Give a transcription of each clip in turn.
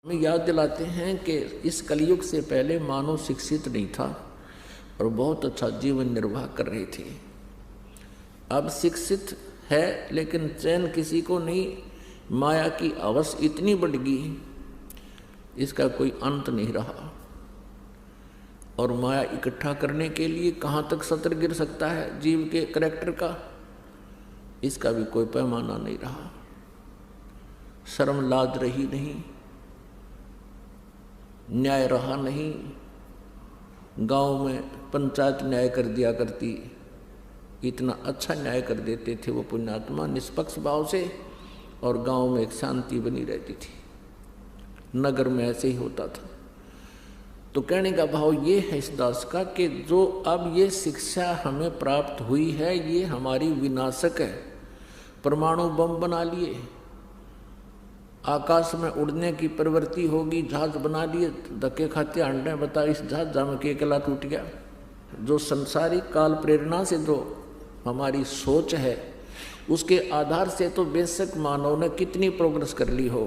हमें याद दिलाते हैं कि इस कलयुग से पहले मानव शिक्षित नहीं था और बहुत अच्छा जीवन निर्वाह कर रहे थे। अब शिक्षित है लेकिन चैन किसी को नहीं। माया की हवस इतनी बढ़ गई, इसका कोई अंत नहीं रहा। और माया इकट्ठा करने के लिए कहाँ तक सतर गिर सकता है जीव के करैक्टर का, इसका भी कोई पैमाना नहीं रहा। शर्म लाज रही नहीं, न्याय रहा नहीं। गांव में पंचायत न्याय कर दिया करती, इतना अच्छा न्याय कर देते थे वो पुण्यात्मा निष्पक्ष भाव से, और गांव में एक शांति बनी रहती थी। नगर में ऐसे ही होता था। तो कहने का भाव ये है इस दास का कि जो अब ये शिक्षा हमें प्राप्त हुई है ये हमारी विनाशक है। परमाणु बम बना लिए, आकाश में उड़ने की प्रवृत्ति होगी, जहाज बना लिए, धक्के खाते अंडे बता इस जहाज जाम के अकेला टूट गया। जो संसारिक काल प्रेरणा से जो हमारी सोच है उसके आधार से तो बेशक मानव ने कितनी प्रोग्रेस कर ली हो,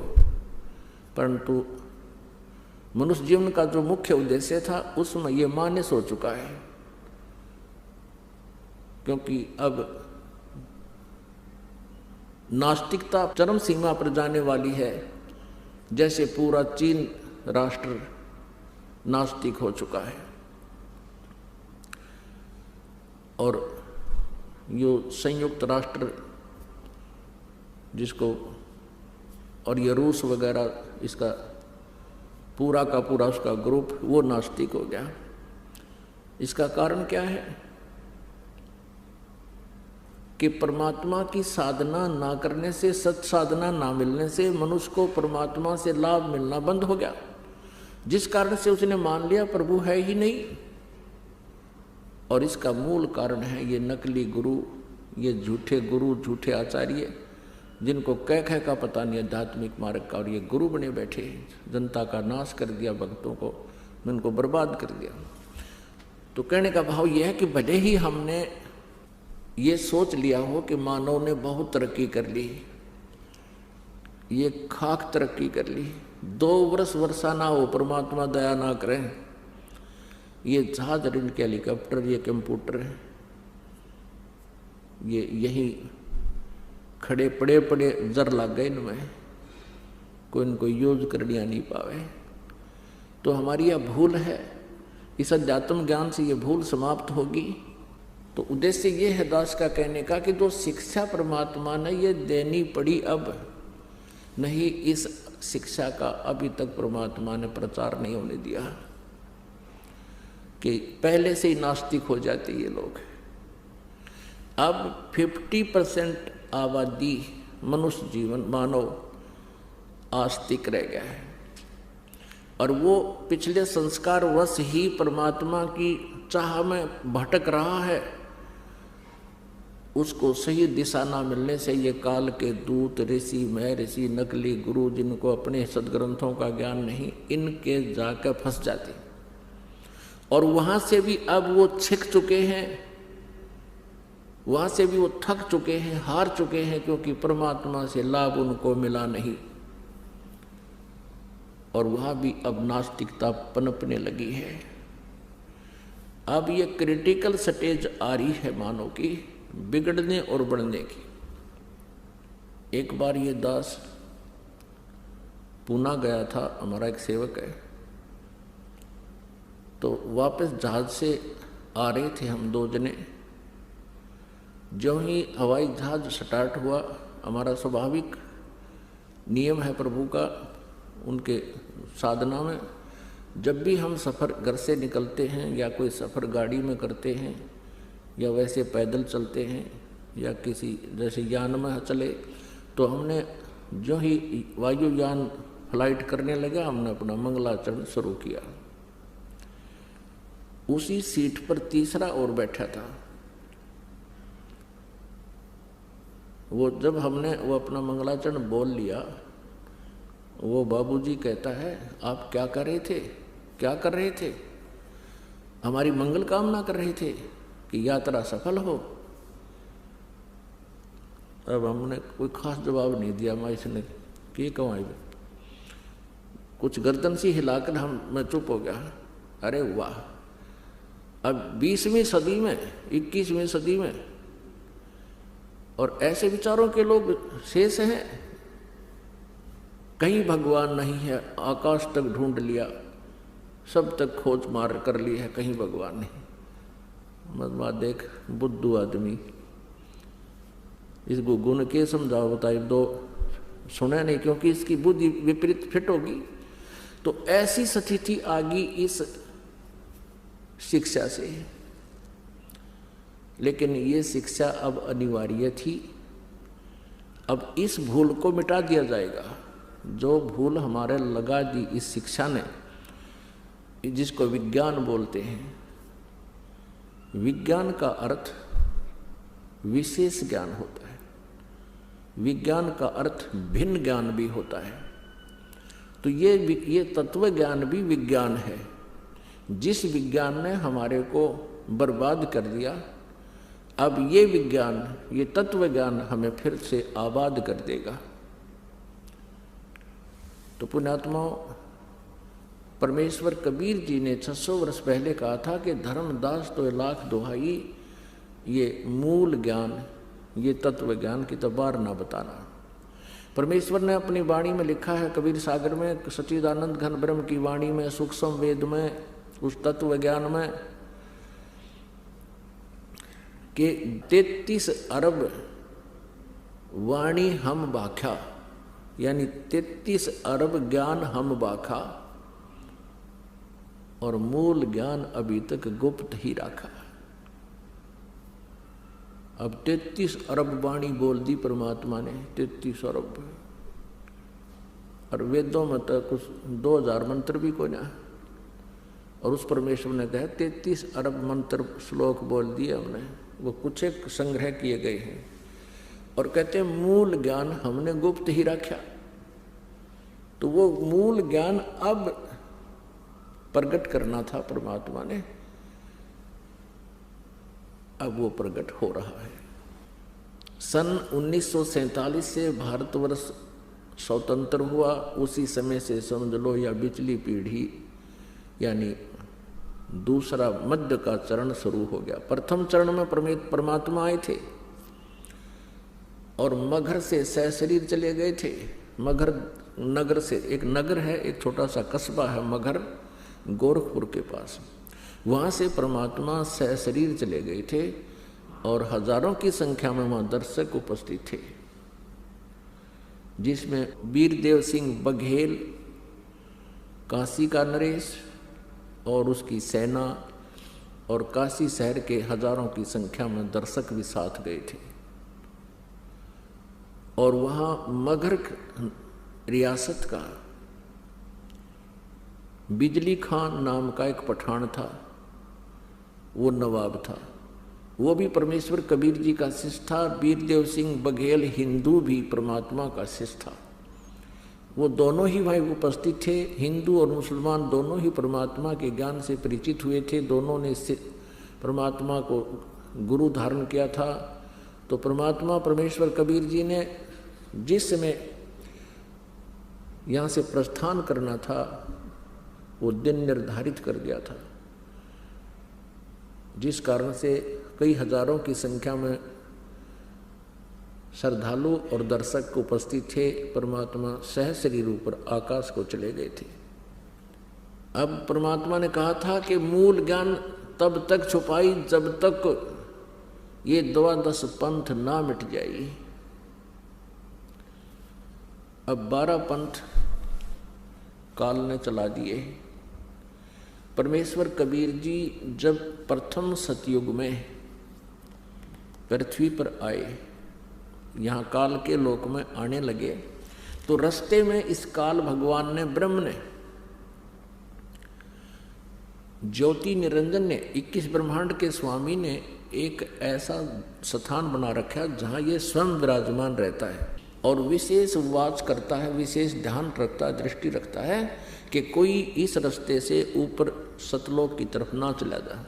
परंतु मनुष्य जीवन का जो मुख्य उद्देश्य था उसमें ये मान्य हो चुका है। क्योंकि अब नास्तिकता चरम सीमा पर जाने वाली है, जैसे पूरा चीन राष्ट्र नास्तिक हो चुका है। और यो संयुक्त राष्ट्र जिसको, और ये रूस वगैरह, इसका पूरा का पूरा उसका ग्रुप वो नास्तिक हो गया। इसका कारण क्या है कि परमात्मा की साधना ना करने से, सत साधना ना मिलने से मनुष्य को परमात्मा से लाभ मिलना बंद हो गया, जिस कारण से उसने मान लिया प्रभु है ही नहीं। और इसका मूल कारण है ये नकली गुरु, ये झूठे गुरु, झूठे आचार्य, जिनको कह का पता नहीं आध्यात्मिक मार्ग का, और ये गुरु बने बैठे, जनता का नाश कर दिया, भक्तों को उनको बर्बाद कर दिया। तो कहने का भाव यह है कि भले ही हमने ये सोच लिया हो कि मानव ने बहुत तरक्की कर ली, ये खाक तरक्की कर ली, 2 वर्ष वर्षा ना हो परमात्मा दया ना करें, ये जहाज, इनके हेलीकॉप्टर, ये कंप्यूटर, ये यही खड़े पड़े पड़े जर लग गए इनमें, कोई इनको यूज कर लिया नहीं पावे। तो हमारी यह भूल है, इस अध्यात्म ज्ञान से ये भूल समाप्त होगी। तो उद्देश्य ये है दास का कहने का कि जो शिक्षा परमात्मा ने ये देनी पड़ी, अब नहीं इस शिक्षा का अभी तक परमात्मा ने प्रचार नहीं होने दिया, कि पहले से ही नास्तिक हो जाते ये लोग। अब 50% आबादी मनुष्य जीवन मानव आस्तिक रह गया है, और वो पिछले संस्कार वश ही परमात्मा की चाह में भटक रहा है। उसको सही दिशा ना मिलने से ये काल के दूत, ऋषि, महर्षि, नकली गुरु, जिनको अपने सदग्रंथों का ज्ञान नहीं, इनके जाकर फंस जाते, और वहाँ से भी अब वो छिक चुके हैं, वहाँ से भी वो थक चुके हैं, हार चुके हैं, क्योंकि परमात्मा से लाभ उनको मिला नहीं। और वहाँ भी अब नास्तिकता पनपने लगी है। अब ये क्रिटिकल स्टेज आ रही है मानव की बिगड़ने और बढ़ने की। एक बार ये दास पूना गया था, हमारा एक सेवक है, तो वापस जहाज से आ रहे थे हम 2 जने। जो ही हवाई जहाज स्टार्ट हुआ, हमारा स्वाभाविक नियम है प्रभु का, उनके साधना में, जब भी हम सफ़र घर से निकलते हैं या कोई सफ़र गाड़ी में करते हैं या वैसे पैदल चलते हैं या किसी जैसे यान में चले, तो हमने जो ही वायुयान फ्लाइट करने लगा, हमने अपना मंगलाचरण शुरू किया। उसी सीट पर तीसरा और बैठा था। वो जब हमने वो अपना मंगलाचरण बोल लिया, वो बाबूजी कहता है, आप क्या कर रहे थे, क्या कर रहे थे? हमारी मंगल कामना कर रहे थे कि यात्रा सफल हो। अब हमने कोई खास जवाब नहीं दिया, मैं इसने कि कमाई कुछ गर्दन सी हिलाकर मैं चुप हो गया। अरे वाह, अब 20वीं सदी में, 21वीं सदी में, और ऐसे विचारों के लोग शेष हैं। कहीं भगवान नहीं है, आकाश तक ढूंढ लिया, सब तक खोज मार कर ली है, कहीं भगवान नहीं। मत देख बुद्धू आदमी, इसको गुण के समझाओ बताइए, दो सुने नहीं, क्योंकि इसकी बुद्धि विपरीत फिट होगी। तो ऐसी स्थिति आ गई इस शिक्षा से, लेकिन ये शिक्षा अब अनिवार्य थी। अब इस भूल को मिटा दिया जाएगा, जो भूल हमारे लगा दी इस शिक्षा ने, जिसको विज्ञान बोलते हैं। विज्ञान का अर्थ विशेष ज्ञान होता है, विज्ञान का अर्थ भिन्न ज्ञान भी होता है। तो ये तत्व ज्ञान भी विज्ञान है। जिस विज्ञान ने हमारे को बर्बाद कर दिया, अब ये विज्ञान, ये तत्व ज्ञान हमें फिर से आबाद कर देगा। तो पुण्यात्माओं, परमेश्वर कबीर जी ने 600 वर्ष पहले कहा था कि धर्मदास तो लाख दुहाई, ये मूल ज्ञान, ये तत्व ज्ञान की तो बार ना बताना। परमेश्वर ने अपनी वाणी में लिखा है, कबीर सागर में, सच्चिदानंद घन ब्रह्म की वाणी में, सूक्ष्म वेद में, उस तत्व ज्ञान में, कि 33 अरब वाणी हम बाख्या, यानी 33 अरब ज्ञान हम बाखा, और मूल ज्ञान अभी तक गुप्त ही रखा। अब 33 अरब वाणी बोल दी परमात्मा ने, 33 अरब, और वेदों में तो कुछ 2000 मंत्र भी कोई ना, और उस परमेश्वर ने कहा 33 अरब मंत्र श्लोक बोल दिए हमने, वो कुछ एक संग्रह किए गए हैं, और कहते हैं मूल ज्ञान हमने गुप्त ही रखा। तो वो मूल ज्ञान अब प्रकट करना था परमात्मा ने, अब वो प्रकट हो रहा है। सन 1947 से भारतवर्ष स्वतंत्र हुआ, उसी समय से समझ लो या पिछली पीढ़ी, यानी दूसरा मध्य का चरण शुरू हो गया। प्रथम चरण में परमात्मा आए थे और मगहर से सहशरीर चले गए थे। मगहर नगर से, एक नगर है, एक छोटा सा कस्बा है मगहर, गोरखपुर के पास, वहाँ से परमात्मा सहशरीर चले गए थे, और हजारों की संख्या में वहाँ दर्शक उपस्थित थे, जिसमें वीरदेव सिंह बघेल, काशी का नरेश और उसकी सेना, और काशी शहर के हजारों की संख्या में दर्शक भी साथ गए थे। और वहाँ मगहर रियासत का बिजली खान नाम का एक पठान था, वो नवाब था, वो भी परमेश्वर कबीर जी का शिष्य था। वीरदेव सिंह बघेल हिंदू भी परमात्मा का शिष्य था। वो दोनों ही भाई उपस्थित थे, हिंदू और मुसलमान दोनों ही परमात्मा के ज्ञान से परिचित हुए थे, दोनों ने परमात्मा को गुरु धारण किया था। तो परमात्मा परमेश्वर कबीर जी ने जिस समय यहाँ से प्रस्थान करना था, वो दिन निर्धारित कर दिया था, जिस कारण से कई हजारों की संख्या में श्रद्धालु और दर्शक उपस्थित थे। परमात्मा सहशरीर ऊपर आकाश को चले गए थे। अब परमात्मा ने कहा था कि मूल ज्ञान तब तक छुपाई जब तक ये 12 पंथ ना मिट जाए। अब 12 पंथ काल ने चला दिए। परमेश्वर कबीर जी जब प्रथम सतयुग में पृथ्वी पर आए, यहाँ काल के लोक में आने लगे, तो रास्ते में इस काल भगवान ने, ब्रह्म ने, ज्योति निरंजन ने, 21 ब्रह्मांड के स्वामी ने एक ऐसा स्थान बना रखा जहाँ ये स्वयं विराजमान रहता है और विशेष वाच करता है, विशेष ध्यान रखता है, दृष्टि रखता है कि कोई इस रास्ते से ऊपर सतलोक की तरफ ना चला जाए।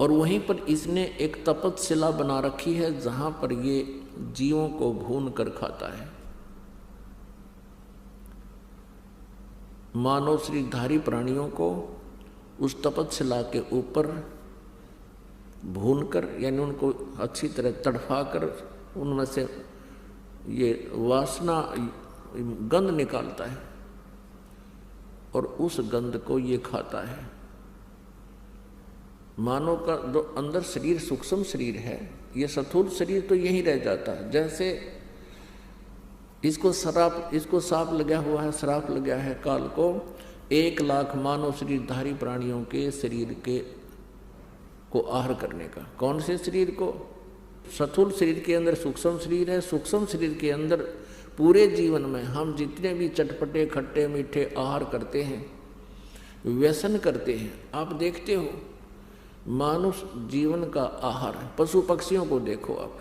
और वहीं पर इसने एक तपस्शिला बना रखी है जहाँ पर ये जीवों को भून कर खाता है। मानव शरीरधारी प्राणियों को उस तपस्या के ऊपर भूनकर, यानी उनको अच्छी तरह तड़फाकर उनमें से ये वासना गंध निकालता है और उस गंध को ये खाता है। मानव का जो अंदर शरीर सूक्ष्म शरीर है, ये स्थूल शरीर तो यहीं रह जाता है। जैसे इसको श्राप लगा हुआ है, श्राप लगा है काल को 1 लाख मानव शरीरधारी प्राणियों के शरीर को आहार करने का। कौन से शरीर को? स्थूल शरीर के अंदर सूक्ष्म शरीर है, सूक्ष्म शरीर के अंदर पूरे जीवन में हम जितने भी चटपटे खट्टे मीठे आहार करते हैं, व्यसन करते हैं, आप देखते हो मानुष जीवन का आहार, पशु पक्षियों को देखो आप,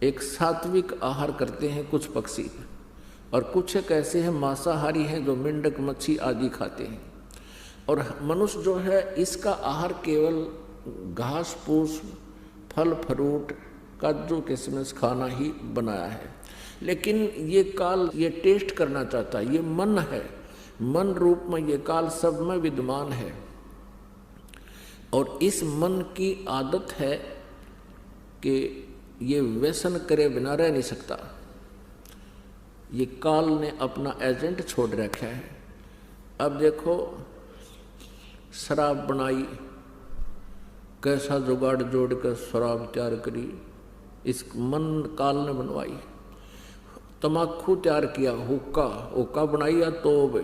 एक सात्विक आहार करते हैं कुछ पक्षी, और कुछ एक ऐसे हैं मांसाहारी हैं जो मेंढक मच्छी आदि खाते हैं। और मनुष्य जो है इसका आहार केवल घास फूस फल फ्रूट काजू किशमिश खाना ही बनाया है। लेकिन ये काल ये टेस्ट करना चाहता है, ये मन है, मन रूप में ये काल सब में विद्यमान है। और इस मन की आदत है कि ये व्यसन करे बिना रह नहीं सकता। ये काल ने अपना एजेंट छोड़ रखा है। अब देखो शराब बनाई, कैसा जुगाड़ जोड़ कर शराब तैयार करी, इस मन काल ने बनवाई। तमाकू तैयार किया, हुक्का बनाई या तोब,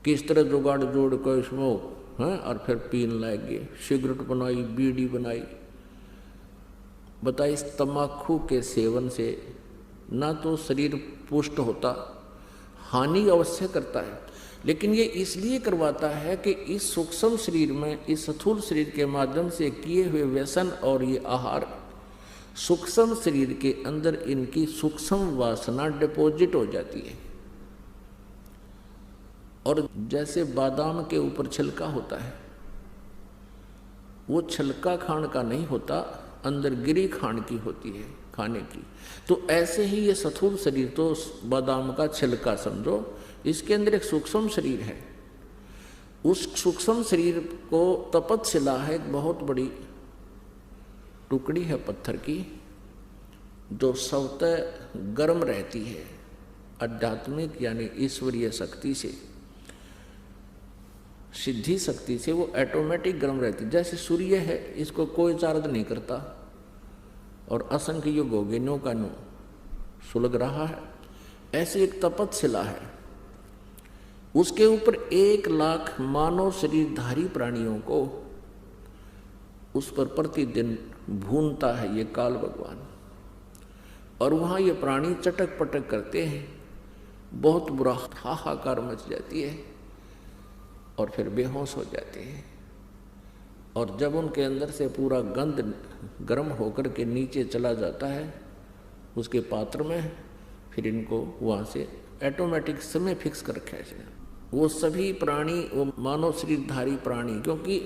किस तरह जुगाड़ जोड़ कर स्मोक हैं, और फिर पीन लगे। सिगरेट बनाई, बीड़ी बनाई। बताइए, इस तमाकू के सेवन से ना तो शरीर पुष्ट होता, हानि अवश्य करता है, लेकिन ये इसलिए करवाता है कि इस सूक्ष्म शरीर में, इस स्थूल शरीर के माध्यम से किए हुए व्यसन और ये आहार सूक्ष्म शरीर के अंदर इनकी सूक्ष्म वासना डिपॉजिट हो जाती है। और जैसे बादाम के ऊपर छिलका होता है, वो छिलका खाण का नहीं होता, अंदर गिरी खाण की होती है, खाने की। तो ऐसे ही ये स्थूल शरीर तो बादाम का छिलका समझो, इसके अंदर एक सूक्ष्म शरीर है। उस सूक्ष्म शरीर को तपस्या है, एक बहुत बड़ी टुकड़ी है पत्थर की, जो स्वतः गर्म रहती है आध्यात्मिक यानी ईश्वरीय शक्ति से, सिद्धि शक्ति से वो ऑटोमेटिक गर्म रहती। जैसे सूर्य है, इसको कोई चार्ज नहीं करता और असंख्य युग हो गए, नो का नो सुलग रहा है। ऐसे एक तपस्या है, उसके ऊपर 1 लाख मानव शरीरधारी प्राणियों को उस पर प्रतिदिन भूनता है ये काल भगवान। और वहाँ ये प्राणी चटक पटक करते हैं, बहुत बुरा हाहाकार मच जाती है और फिर बेहोश हो जाते हैं। और जब उनके अंदर से पूरा गंध गर्म होकर के नीचे चला जाता है उसके पात्र में, फिर इनको वहाँ से ऑटोमेटिक समय फिक्स कर रखा है। वो सभी प्राणी, वो मानव शरीरधारी प्राणी, क्योंकि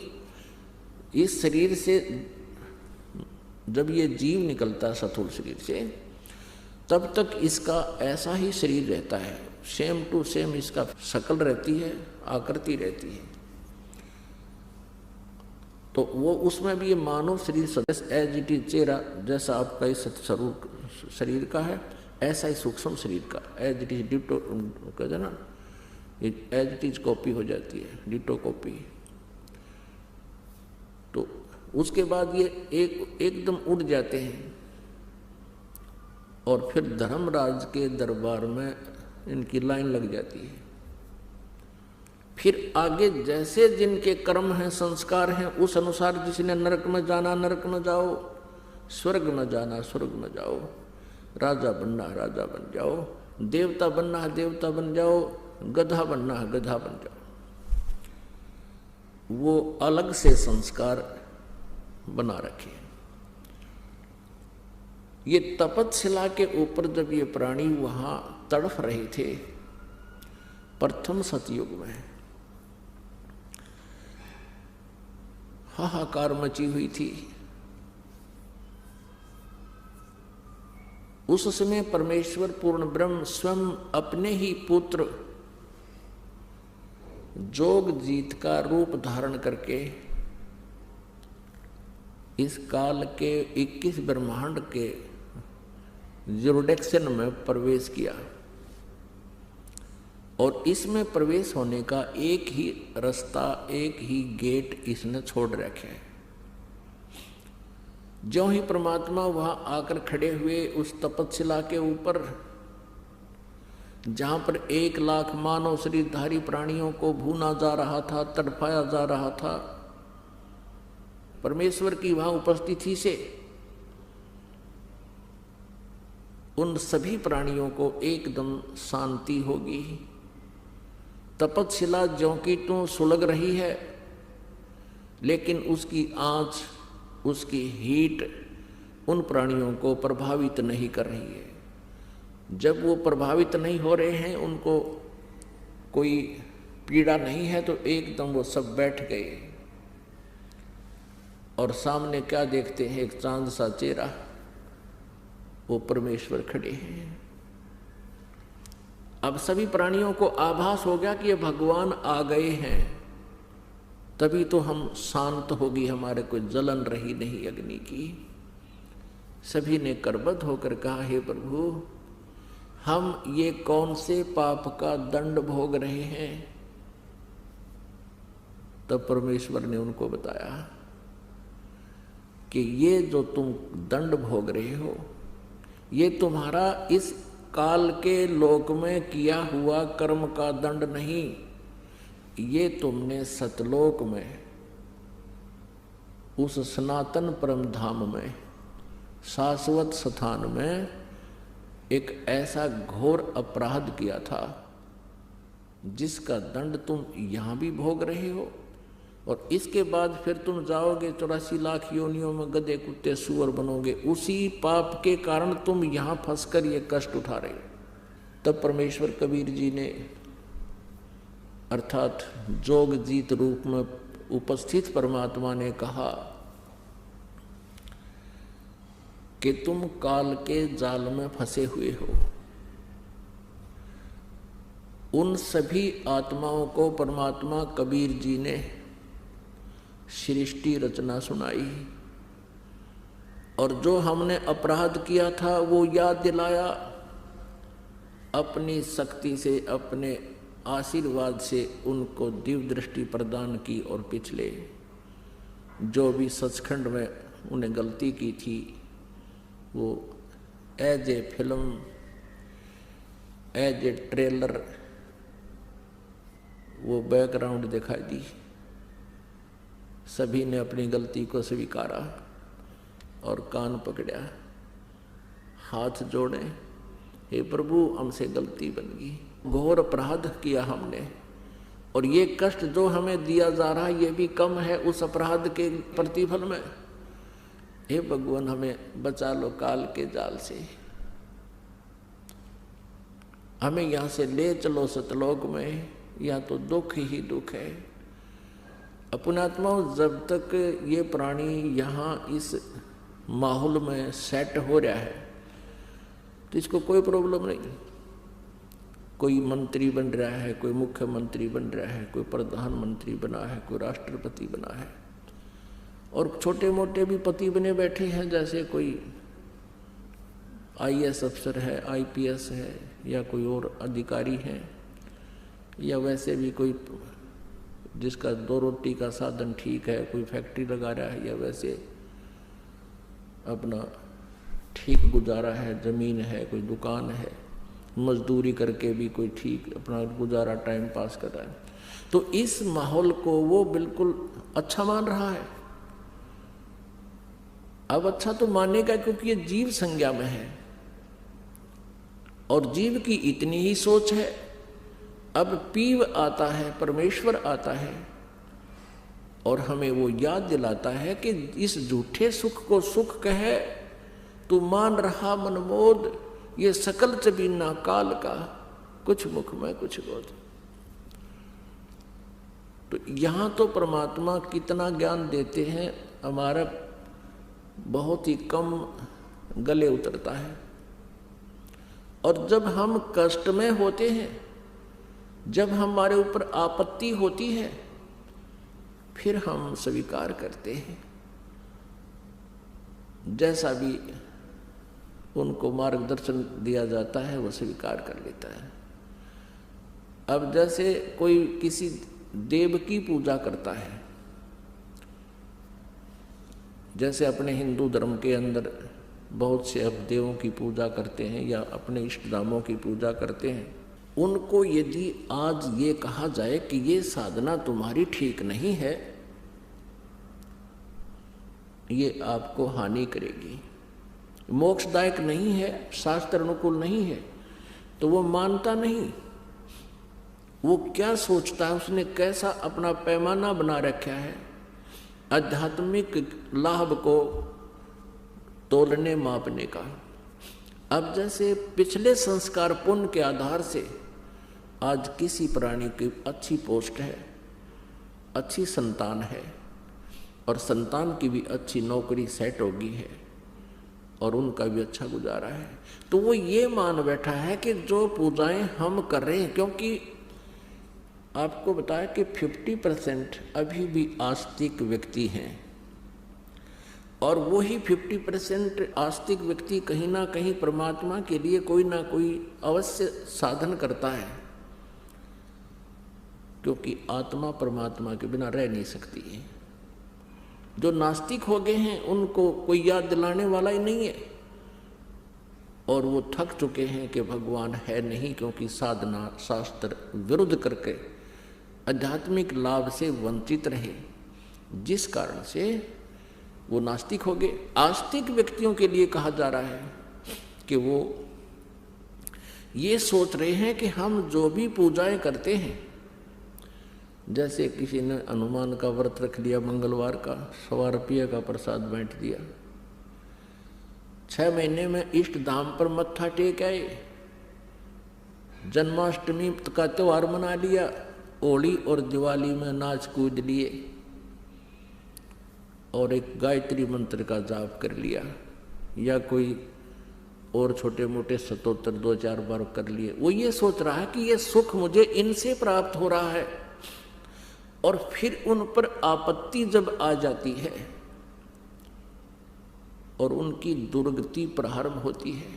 इस शरीर से जब ये जीव निकलता है स्थूल शरीर से, तब तक इसका ऐसा ही शरीर रहता है, सेम टू सेम इसका शक्ल रहती है, आकृति रहती है। तो वो उसमें भी ये मानव शरीर सदस्य एज इट इज, चेहरा जैसा आपका इस शरीर का है, ऐसा ही सूक्ष्म शरीर का एज इट इज डिटो कहते हैं ना, एज इट इज कॉपी हो जाती है, डिटो कॉपी। तो उसके बाद ये एकदम उड़ जाते हैं और फिर धर्मराज के दरबार में इनकी लाइन लग जाती है। फिर आगे जैसे जिनके कर्म हैं, संस्कार हैं, उस अनुसार जिसने नरक में जाना नरक में जाओ, स्वर्ग में जाना स्वर्ग में जाओ, राजा बनना राजा बन जाओ, देवता बनना है देवता बन जाओ, गधा बनना है गधा बन जाओ। वो अलग से संस्कार बना रखे। ये तपस्या के ऊपर जब ये प्राणी वहां तड़फ रहे थे प्रथम सतयुग में, हाहाकार मची हुई थी। उस समय परमेश्वर पूर्ण ब्रह्म स्वयं अपने ही पुत्र जोग जीत का रूप धारण करके इस काल के 21 ब्रह्मांड के जुरिडिक्शन में प्रवेश किया और इसमें प्रवेश होने का एक ही रास्ता, एक ही गेट इसने छोड़ रखे है। ज्यों ही परमात्मा वहां आकर खड़े हुए उस तपस्शिला के ऊपर, जहां पर 1 लाख मानव शरीरधारी प्राणियों को भूना जा रहा था, तड़पाया जा रहा था, परमेश्वर की वहां उपस्थिति से उन सभी प्राणियों को एकदम शांति होगी। तपस्शिला ज्यों की त्यों सुलग रही है, लेकिन उसकी आंच, उसकी हीट उन प्राणियों को प्रभावित नहीं कर रही है। जब वो प्रभावित नहीं हो रहे हैं, उनको कोई पीड़ा नहीं है, तो एकदम वो सब बैठ गए और सामने क्या देखते हैं? एक चांद सा चेहरा, वो परमेश्वर खड़े हैं। अब सभी प्राणियों को आभास हो गया कि ये भगवान आ गए हैं, तभी तो हम शांत होगी, हमारे कोई जलन रही नहीं अग्नि की। सभी ने करबद्ध होकर कहा, हे प्रभु, हम ये कौन से पाप का दंड भोग रहे हैं? तब परमेश्वर ने उनको बताया कि ये जो तुम दंड भोग रहे हो, ये तुम्हारा इस काल के लोक में किया हुआ कर्म का दंड नहीं, ये तुमने सतलोक में, उस सनातन परम धाम में, शाश्वत स्थान में एक ऐसा घोर अपराध किया था जिसका दंड तुम यहां भी भोग रहे हो, और इसके बाद फिर तुम जाओगे 84 लाख योनियों में गधे कुत्ते सूअर बनोगे। उसी पाप के कारण तुम यहां फंसकर ये कष्ट उठा रहे हो। तब परमेश्वर कबीर जी ने, अर्थात जोग जीत रूप में उपस्थित परमात्मा ने कहा कि तुम काल के जाल में फंसे हुए हो। उन सभी आत्माओं को परमात्मा कबीर जी ने सृष्टि रचना सुनाई और जो हमने अपराध किया था वो याद दिलाया। अपनी शक्ति से, अपने आशीर्वाद से उनको दिव्य दृष्टि प्रदान की और पिछले जो भी सचखंड में उन्हें गलती की थी वो as a film, as a trailer वो बैकग्राउंड दिखाई दी। सभी ने अपनी गलती को स्वीकारा और कान पकड़ा, हाथ जोड़े, हे प्रभु हमसे गलती बन गई, घोर अपराध किया हमने, और ये कष्ट जो हमें दिया जा रहा है ये भी कम है उस अपराध के प्रतिफल में। हे भगवान हमें बचा लो काल के जाल से, हमें यहाँ से ले चलो सतलोक में, या तो दुख ही दुख है। अपनात्माओं, जब तक ये प्राणी यहाँ इस माहौल में सेट हो रहा है तो इसको कोई प्रॉब्लम नहीं। कोई मंत्री बन रहा है, कोई मुख्यमंत्री बन रहा है, कोई प्रधानमंत्री बना है, कोई राष्ट्रपति बना है, और छोटे मोटे भी पति बने बैठे हैं, जैसे कोई IAS अफसर है, IPS है, या कोई और अधिकारी है, या वैसे भी कोई जिसका 2 रोटी का साधन ठीक है, कोई फैक्ट्री लगा रहा है, या वैसे अपना ठीक गुजारा है, जमीन है, कोई दुकान है, मजदूरी करके भी कोई ठीक अपना गुजारा टाइम पास कर रहा है। तो इस माहौल को वो बिल्कुल अच्छा मान रहा है। अब अच्छा तो मानेगा क्योंकि ये जीव संज्ञा में है और जीव की इतनी ही सोच है। अब पीव आता है, परमेश्वर आता है और हमें वो याद दिलाता है कि इस झूठे सुख को सुख कहे तू मान रहा मनमोद, ये सकल चबीना काल का, कुछ मुख में कुछ गोद। तो यहां तो परमात्मा कितना ज्ञान देते हैं, हमारा बहुत ही कम गले उतरता है। और जब हम कष्ट में होते हैं, जब हमारे ऊपर आपत्ति होती है फिर हम स्वीकार करते हैं, जैसा भी उनको मार्गदर्शन दिया जाता है वो स्वीकार कर लेता है। अब जैसे कोई किसी देव की पूजा करता है, जैसे अपने हिंदू धर्म के अंदर बहुत से अब देवों की पूजा करते हैं या अपने इष्टदामों की पूजा करते हैं, उनको यदि आज ये कहा जाए कि ये साधना तुम्हारी ठीक नहीं है, ये आपको हानि करेगी, मोक्षदायक नहीं है, शास्त्र अनुकूल नहीं है, तो वो मानता नहीं। वो क्या सोचता है, उसने कैसा अपना पैमाना बना रखा है आध्यात्मिक लाभ को तोलने मापने का। अब जैसे पिछले संस्कार पुण्य के आधार से आज किसी प्राणी की अच्छी पोस्ट है, अच्छी संतान है और संतान की भी अच्छी नौकरी सेट हो गई है और उनका भी अच्छा गुजारा है, तो वो ये मान बैठा है कि जो पूजाएं हम कर रहे हैं, क्योंकि आपको बताया कि 50% अभी भी आस्तिक व्यक्ति हैं और वही 50% आस्तिक व्यक्ति कहीं ना कहीं परमात्मा के लिए कोई ना कोई अवश्य साधन करता है, क्योंकि आत्मा परमात्मा के बिना रह नहीं सकती है। जो नास्तिक हो गए हैं उनको कोई याद दिलाने वाला ही नहीं है और वो थक चुके हैं कि भगवान है नहीं, क्योंकि साधना शास्त्र विरुद्ध करके आध्यात्मिक लाभ से वंचित रहे, जिस कारण से वो नास्तिक हो गए। आस्तिक व्यक्तियों के लिए कहा जा रहा है कि वो ये सोच रहे हैं कि हम जो भी पूजाएं करते हैं, जैसे किसी ने हनुमान का व्रत रख लिया, मंगलवार का 100 रुपये का प्रसाद बांट दिया, 6 महीने में इष्ट धाम पर मत्था टेक आए, जन्माष्टमी का त्योहार मना लिया, होली और दिवाली में नाच कूद लिए और एक गायत्री मंत्र का जाप कर लिया या कोई और छोटे मोटे स्तोत्र 2-4 बार कर लिए। वो ये सोच रहा है कि ये सुख मुझे इनसे प्राप्त हो रहा है, और फिर उन पर आपत्ति जब आ जाती है और उनकी दुर्गति प्रारंभ होती है,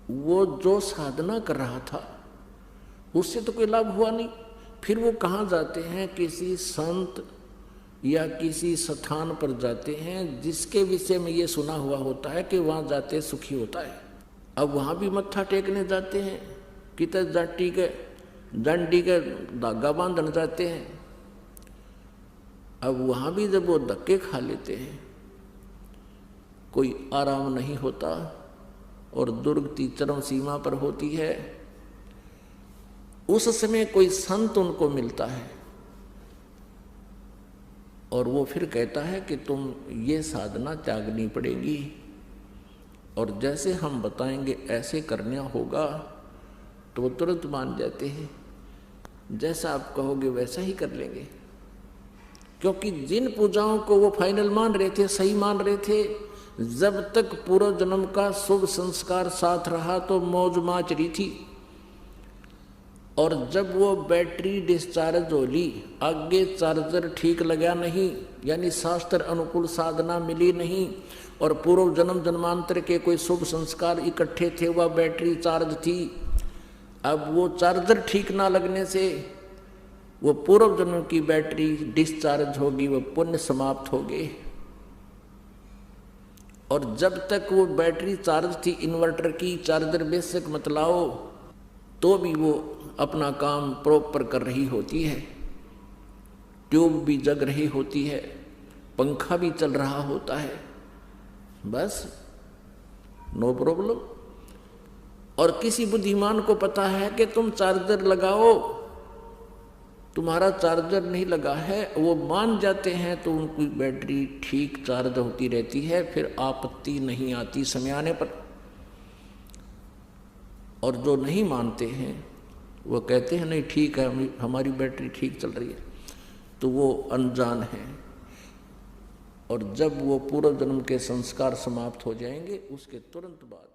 वो जो साधना कर रहा था उससे तो कोई लाभ हुआ नहीं, फिर वो कहाँ जाते हैं, किसी संत या किसी स्थान पर जाते हैं जिसके विषय में ये सुना हुआ होता है कि वहाँ जाते सुखी होता है। अब वहाँ भी मत्था टेकने जाते हैं, कितने जाटी के डंडी के धागा बांधने जाते हैं। अब वहाँ भी जब वो धक्के खा लेते हैं, कोई आराम नहीं होता और दुर्गति चरम सीमा पर होती है, उस समय कोई संत उनको मिलता है और वो फिर कहता है कि तुम ये साधना त्यागनी पड़ेगी और जैसे हम बताएंगे ऐसे करना होगा, तो वो तुरंत मान जाते हैं, जैसा आप कहोगे वैसा ही कर लेंगे। क्योंकि जिन पूजाओं को वो फाइनल मान रहे थे, सही मान रहे थे, जब तक पूर्व जन्म का शुभ संस्कार साथ रहा तो मौज माच रही थी, और जब वो बैटरी डिस्चार्ज हो ली, आगे चार्जर ठीक लगा नहीं, यानी शास्त्र अनुकूल साधना मिली नहीं, और पूर्व जन्म जन्मांतर के कोई शुभ संस्कार इकट्ठे थे, वह बैटरी चार्ज थी। अब वो चार्जर ठीक ना लगने से वो पूर्व जन्म की बैटरी डिस्चार्ज होगी, वो पुण्य समाप्त हो गए। और जब तक वो बैटरी चार्ज थी इन्वर्टर की, चार्जर बेशक मत लाओ, तो भी वो अपना काम प्रॉपर कर रही होती है, ट्यूब भी जग रही होती है, पंखा भी चल रहा होता है, बस नो प्रॉब्लम। और किसी बुद्धिमान को पता है कि तुम चार्जर लगाओ, तुम्हारा चार्जर नहीं लगा है, वो मान जाते हैं तो उनकी बैटरी ठीक चार्ज होती रहती है, फिर आपत्ति नहीं आती समय आने पर। और जो नहीं मानते हैं वो कहते हैं नहीं ठीक है, हमारी बैटरी ठीक चल रही है, तो वो अनजान है। और जब वो पूर्व जन्म के संस्कार समाप्त हो जाएंगे उसके तुरंत बाद